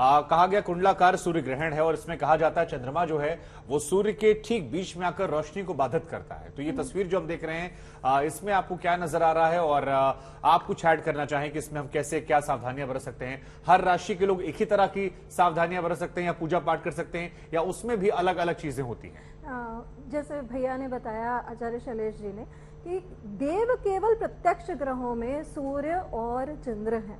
कहा गया कुंडलाकार सूर्य ग्रहण है और इसमें कहा जाता है चंद्रमा जो है वो सूर्य के ठीक बीच में आकर रोशनी को बाधित करता है। तो ये तस्वीर जो हम देख रहे हैं इसमें आपको क्या नजर आ रहा है और आप कुछ ऐड करना चाहें कि इसमें हम कैसे क्या सावधानियां बरत सकते हैं? हर राशि के लोग एक ही तरह की सावधानियां बरत सकते हैं या पूजा पाठ कर सकते हैं या उसमें भी अलग अलग चीजें होती हैं? जैसे भैया ने बताया, आचार्य शैलेश जी ने, कि देव केवल प्रत्यक्ष ग्रहों में सूर्य और चंद्र हैं।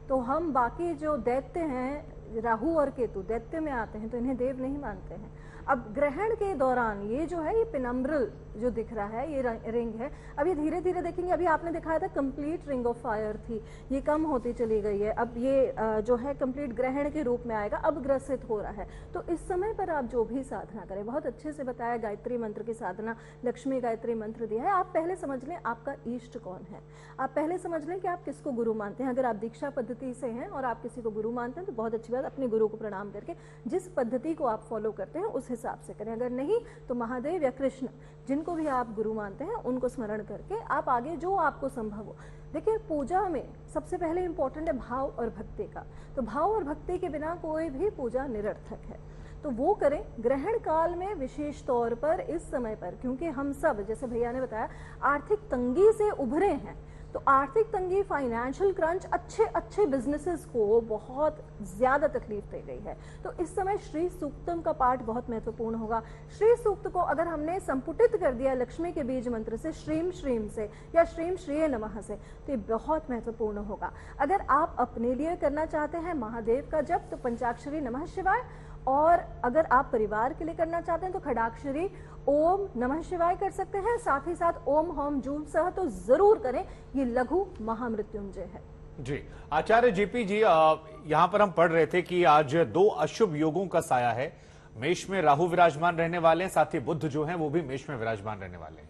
तो हम बाकी जो दैत्य हैं, राहु और केतु दैत्य में आते हैं, तो इन्हें देव नहीं मानते हैं। अब ग्रहण के दौरान ये जो है, ये पिनम्ब्रल जो दिख रहा है, ये रिंग है। अब ये धीरे धीरे देखेंगे, अभी आपने दिखाया था कंप्लीट रिंग ऑफ फायर थी, ये कम होती चली गई है। अब ये जो है कंप्लीट ग्रहण के रूप में आएगा, अब ग्रसित हो रहा है। तो इस समय पर आप जो भी साधना करें, बहुत अच्छे से बताया, गायत्री मंत्र की साधना, लक्ष्मी गायत्री मंत्र दिया है। आप पहले समझ लें आपका इष्ट कौन है, आप पहले समझ लें कि आप किसको गुरु मानते हैं। अगर आप दीक्षा पद्धति से हैं और आप किसी को गुरु मानते हैं तो बहुत अच्छी बात, अपने गुरु को प्रणाम करके जिस पद्धति को आप फॉलो करते हैं उस हिसाब से करें। अगर नहीं तो महादेव या कृष्ण, जिनको भी आप गुरु मानते हैं, उनको स्मरण करके आप आगे जो आपको संभव हो। देखिए, पूजा में सबसे पहले इंपॉर्टेंट है भाव और भक्ति का। तो भाव और भक्ति के बिना कोई भी पूजा निरर्थक है, तो वो करें। ग्रहण काल में विशेष तौर पर इस समय पर, क्योंकि हम सब, जैसे भैया ने बताया, आर्थिक तंगी से उभरे हैं, तो आर्थिक तंगी, फाइनेंशियल क्रंच, अच्छे बिजनेसेस को बहुत ज्यादा तकलीफ दे गई है। तो इस समय श्री सूक्तम का पाठ बहुत महत्वपूर्ण होगा। श्री सूक्त को अगर हमने संपुटित कर दिया लक्ष्मी के बीज मंत्र से, श्रीम श्रीम से या श्रीम श्रीय नमः से, तो ये बहुत महत्वपूर्ण होगा। अगर आप अपने लिए करना चाहते हैं महादेव का जप, तो पंचाक्षरी नमः शिवाय, और अगर आप परिवार के लिए करना चाहते हैं तो खडाक्षरी ओम नमः शिवाय कर सकते हैं। साथ ही साथ ओम होम जूम सह तो जरूर करें, ये लघु महामृत्युंजय है। जी, आचार्य जेपी जी, यहां पर हम पढ़ रहे थे कि आज 2 अशुभ योगों का साया है। मेष में राहु विराजमान रहने वाले हैं, साथ ही बुध जो है वो भी मेष में विराजमान रहने वाले हैं।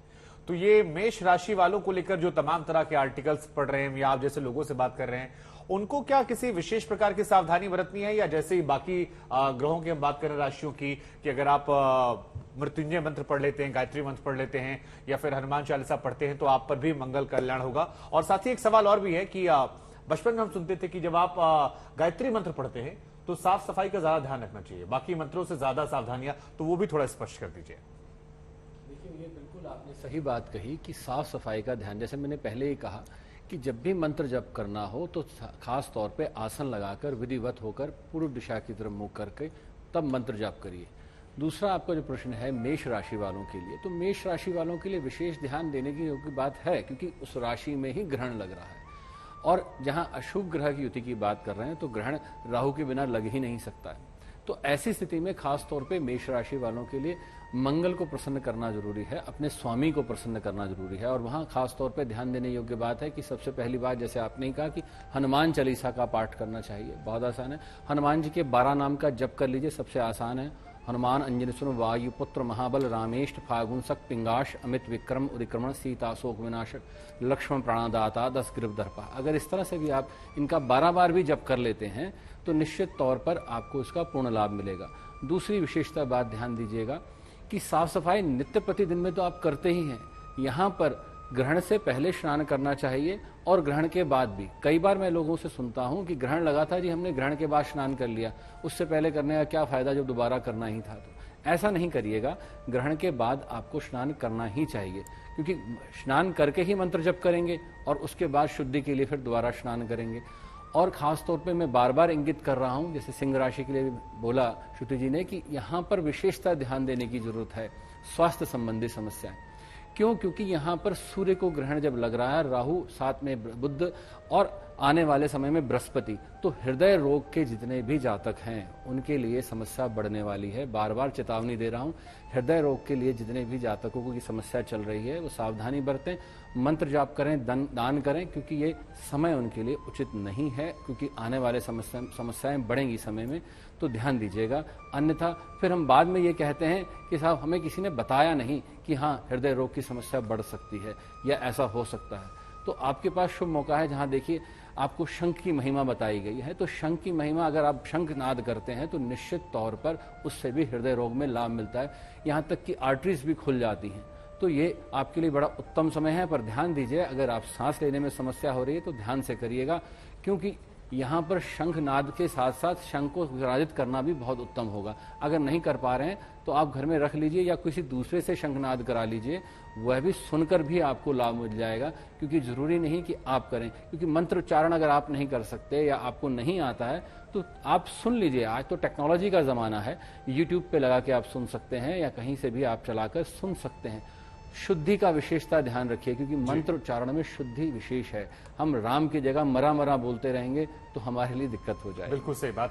तो ये मेष राशि वालों को लेकर जो तमाम तरह के आर्टिकल्स पढ़ रहे हैं या आप जैसे लोगों से बात कर रहे हैं, उनको क्या किसी विशेष प्रकार की सावधानी बरतनी है, या जैसे ही बाकी ग्रहों की हम बात करें राशियों की, कि अगर आप मृत्युंजय मंत्र पढ़ लेते हैं, गायत्री मंत्र पढ़ लेते हैं या फिर हनुमान चालीसा पढ़ते हैं तो आप पर भी मंगल कल्याण होगा? और साथ ही एक सवाल और भी है कि बचपन में हम सुनते थे कि जब आप गायत्री मंत्र पढ़ते हैं तो साफ सफाई का ज्यादा ध्यान रखना चाहिए, बाकी मंत्रों से ज्यादा सावधानियां, तो वो भी थोड़ा स्पष्ट कर दीजिए। देखिए, ये बिल्कुल आपने सही बात कही कि साफ सफाई का ध्यान, जैसे मैंने पहले ही कहा कि जब भी मंत्र जप करना हो तो खास तौर पे आसन लगाकर विधिवत होकर पूर्व दिशा की तरफ मुंह करके तब मंत्र जप करिए। दूसरा, आपका जो प्रश्न है मेष राशि वालों के लिए, तो मेष राशि वालों के लिए विशेष ध्यान देने की बात है, क्योंकि उस राशि में ही ग्रहण लग रहा है। और जहां अशुभ ग्रह की युति की बात कर रहे हैं तो ग्रहण राहु के बिना लग ही नहीं सकता है। तो ऐसी स्थिति में खास तौर पे मेष राशि वालों के लिए मंगल को प्रसन्न करना जरूरी है, अपने स्वामी को प्रसन्न करना जरूरी है। और वहां खास तौर पे ध्यान देने योग्य बात है कि सबसे पहली बात, जैसे आपने ही कहा, कि हनुमान चालीसा का पाठ करना चाहिए। बहुत आसान है, हनुमान जी के 12 नाम का जप कर लीजिए, सबसे आसान है। हनुमान अंजन सुन वायु पुत्र महाबल रामेष्ट फागुन सक पिंगाश अमित विक्रम उदिक्रमण सीता शोक विनाशक लक्ष्मण प्राणदाता 10 ग्रीव दर्पा। अगर इस तरह से भी आप इनका 12 बार भी जप कर लेते हैं तो निश्चित तौर पर आपको इसका पूर्ण लाभ मिलेगा। दूसरी विशेषता बात ध्यान दीजिएगा कि साफ सफाई नित्य प्रतिदिन में तो आप करते ही हैं, यहाँ पर ग्रहण से पहले स्नान करना चाहिए और ग्रहण के बाद भी। कई बार मैं लोगों से सुनता हूं कि ग्रहण लगा था जी, हमने ग्रहण के बाद स्नान कर लिया, उससे पहले करने का क्या फायदा जब दोबारा करना ही था। तो ऐसा नहीं करिएगा, ग्रहण के बाद आपको स्नान करना ही चाहिए, क्योंकि स्नान करके ही मंत्र जप करेंगे और उसके बाद शुद्धि के लिए फिर दोबारा स्नान करेंगे। और खास तौर पे मैं बार बार इंगित कर रहा हूं, जैसे सिंह राशि के लिए भी बोला श्रुति जी ने, कि यहाँ पर विशेषता ध्यान देने की जरूरत है। स्वास्थ्य संबंधी समस्याएं, क्यों? क्योंकि यहाँ पर सूर्य को ग्रहण जब लग रहा है, राहु साथ में बुध और आने वाले समय में बृहस्पति, तो हृदय रोग के जितने भी जातक हैं उनके लिए समस्या बढ़ने वाली है। बार बार चेतावनी दे रहा हूं, हृदय रोग के लिए जितने भी जातकों को की समस्या चल रही है वो सावधानी बरतें, मंत्र जाप करें, दान करें, क्योंकि ये समय उनके लिए उचित नहीं है, क्योंकि आने वाले समस्याएं बढ़ेंगी समय में, तो ध्यान दीजिएगा। अन्यथा फिर हम बाद में ये कहते हैं कि साहब हमें किसी ने बताया नहीं कि हाँ हृदय रोग की समस्या बढ़ सकती है या ऐसा हो सकता है। तो आपके पास शुभ मौका है, जहां देखिए आपको शंख की महिमा बताई गई है, तो शंख की महिमा अगर आप शंख नाद करते हैं तो निश्चित तौर पर उससे भी हृदय रोग में लाभ मिलता है, यहाँ तक कि आर्टरीज भी खुल जाती हैं। तो ये आपके लिए बड़ा उत्तम समय है। पर ध्यान दीजिए, अगर आप सांस लेने में समस्या हो रही है तो ध्यान से करिएगा, क्योंकि यहाँ पर शंखनाद के साथ साथ शंख को विराजित करना भी बहुत उत्तम होगा। अगर नहीं कर पा रहे हैं तो आप घर में रख लीजिए या किसी दूसरे से शंखनाद करा लीजिए, वह भी सुनकर भी आपको लाभ मिल जाएगा। क्योंकि जरूरी नहीं कि आप करें, क्योंकि मंत्र उच्चारण अगर आप नहीं कर सकते या आपको नहीं आता है तो आप सुन लीजिए। आज तो टेक्नोलॉजी का जमाना है, यूट्यूब पे लगा के आप सुन सकते हैं या कहीं से भी आप चलाकर सुन सकते हैं। शुद्धि का विशेषता ध्यान रखिए, क्योंकि मंत्र उच्चारण में शुद्धि विशेष है। हम राम की जगह मरा मरा बोलते रहेंगे तो हमारे लिए दिक्कत हो जाएगी। बिल्कुल सही बात है।